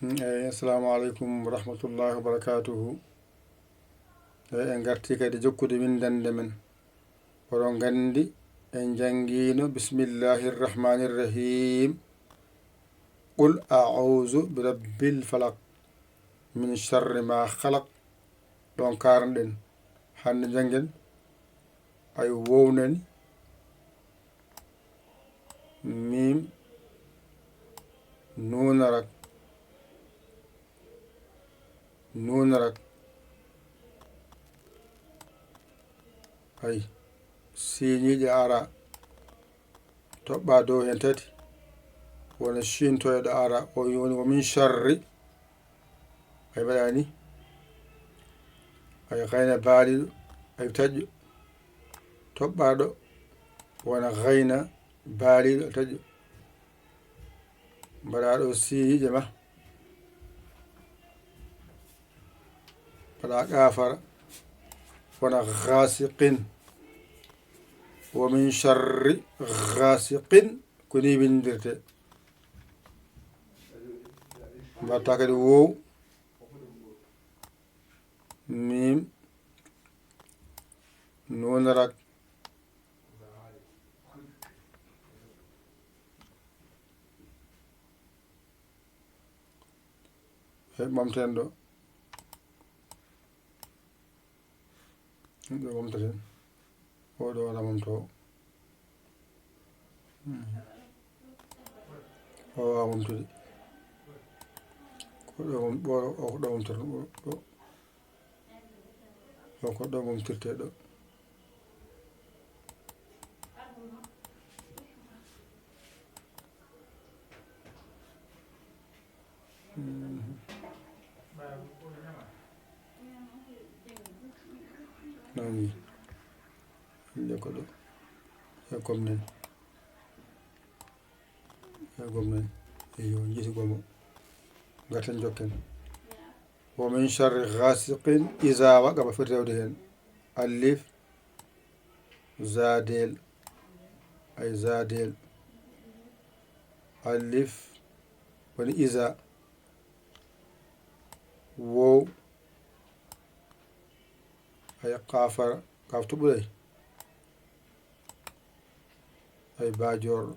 Assalamu alaikum wa rahmatullahi wa barakatuhu. En garti kadi jokkude windande men. Oɗon gandi en jangino bismillahir rahmanir rahim. Qul a'udhu bi rabbil falaq min sharri ma khalaq. Ɗon karɗen hande jangen ay wownani mim nunarak ay siñiɗi ara toɓɓa dow hen tati wona shintoyɗo ara o woni wa min sharri ay waɗani ay gayna baaliɗo ay taƴƴo toɓɓaɗo wona gayna baaliɗo taƴƴo mbaɗaɗo siñiɗe ma mbaɗa gafara wona ghasiqin wa min sharri ghasiqin ko ni windirte mbatta kadi wow mim nunarak he ɓamten ɗo ɗo ɓamtaten oɗo wona ɓamto o wawa ɓamtude ko ɗo ɓamtoto ɗo ko ɗo ɓamtirte ɗo nani inde ko ɗo e gomnen yo jiiti gomo gaten jokken wa min sharri ghasiqin iza waqaba foti rewde hen alif zadel ay zadel alif woni iza wow ay qafara kaf tuɓuɗay ay bajorɗo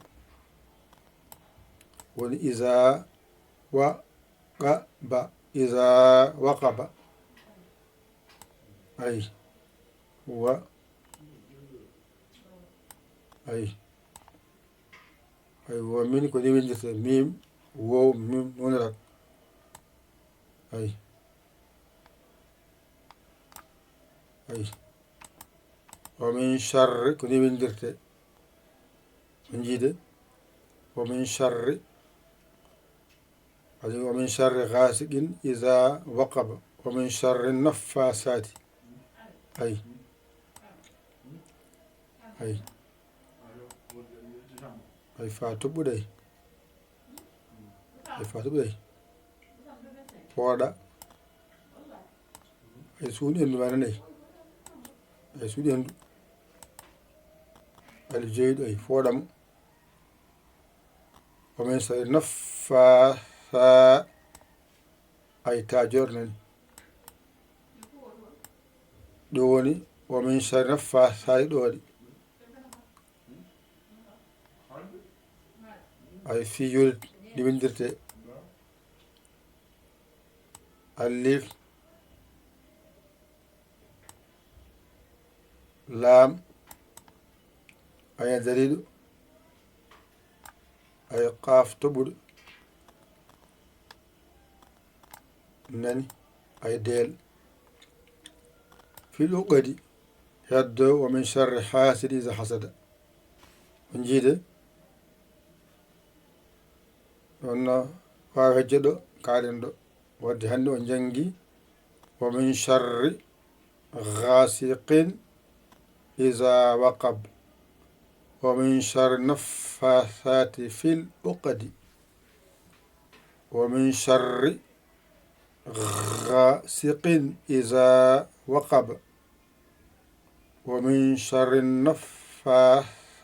woni iza waqaba iza waqaba ay wa ay wa min ko ni windirte mim wow mim nunarak ay wa min sharri ko ni windirte jiide wa min sharri wa min sharri ghasiqin iza waqaba wa min sharri naffasati ay fa tuɓɓuɗay pooɗa ay suuɗi endu wananayi ay suuɗi endu ali joyiɗo ay fooɗamo wa min sharri naffasa ay tajor nani ɗo woni wa min sharri naffasati ɗo waɗi ay fijol ɗi windirte alif lam aya daliɗo ay qaf toɓɓuɗo nani ay del fil uqadi heddo wa min sharri hasidi iza hasada on jiide ɗonno wawi hejje ɗo kaɗen ɗo wadde hannde o jangi wa min sharri ghasiqin iza waqab wa min sharri naffasati fil uqadi wa min sharri ghasiqin iza waqaba wa min sharri naffasati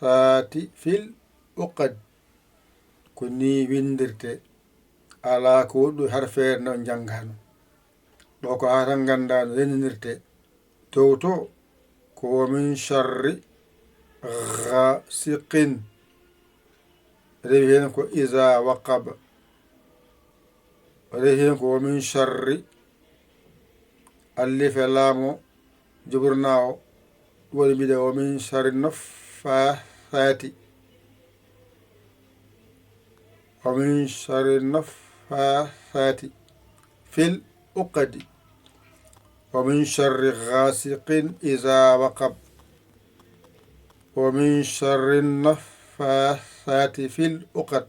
fil uqad ko ni windirte ala ko woni ɗo har feere nde on janngano ɗo ko ha tan ganda no reninirte dow to ko wa min sharri ghasiqin rewi hen ko iza waqaba rewi hen ko wa min sharri allife laamo juburna o woni mbiɗe wa min sharri naffathati wa min sharri naffathati fil uqadi wa min sharri ghasiqin iza waqab wa min sharri naffathati fil uqad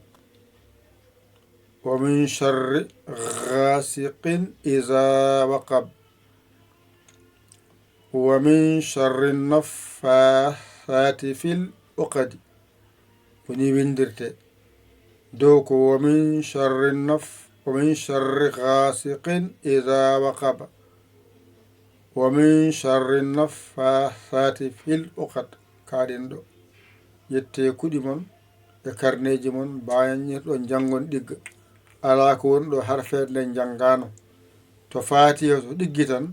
wa min sharri ghasiqin iza waqab wa min sharri naffathati fil uqadi koni windirte dow ko wa min sharri ghasiqin iza waqaba wa min sharri naffathati fil uqad kaɗen ɗo yette kuɗi mon e karneji mon bayanñirɗon jangon ɗigga ala ko woni ɗo har feere nde janngano to fatiha to ɗiggi tan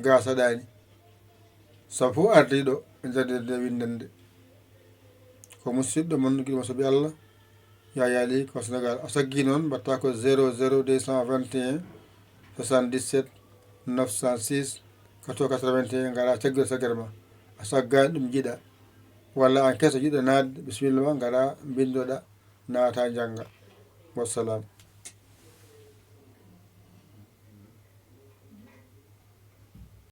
ga saɗani sabu ardi ɗo e nder nde windande ko musidɗo mon guiɗo so bi Allah Yaya Ly ko Sénégal a saggi noon mbatta ko 00 221 77 906 81 ngara caggal saggere ma a saggani ɗum jiiɗa walla an keso jiiɗa nadde bisimilla ma ngara bindoɗa naata jangga wassalam.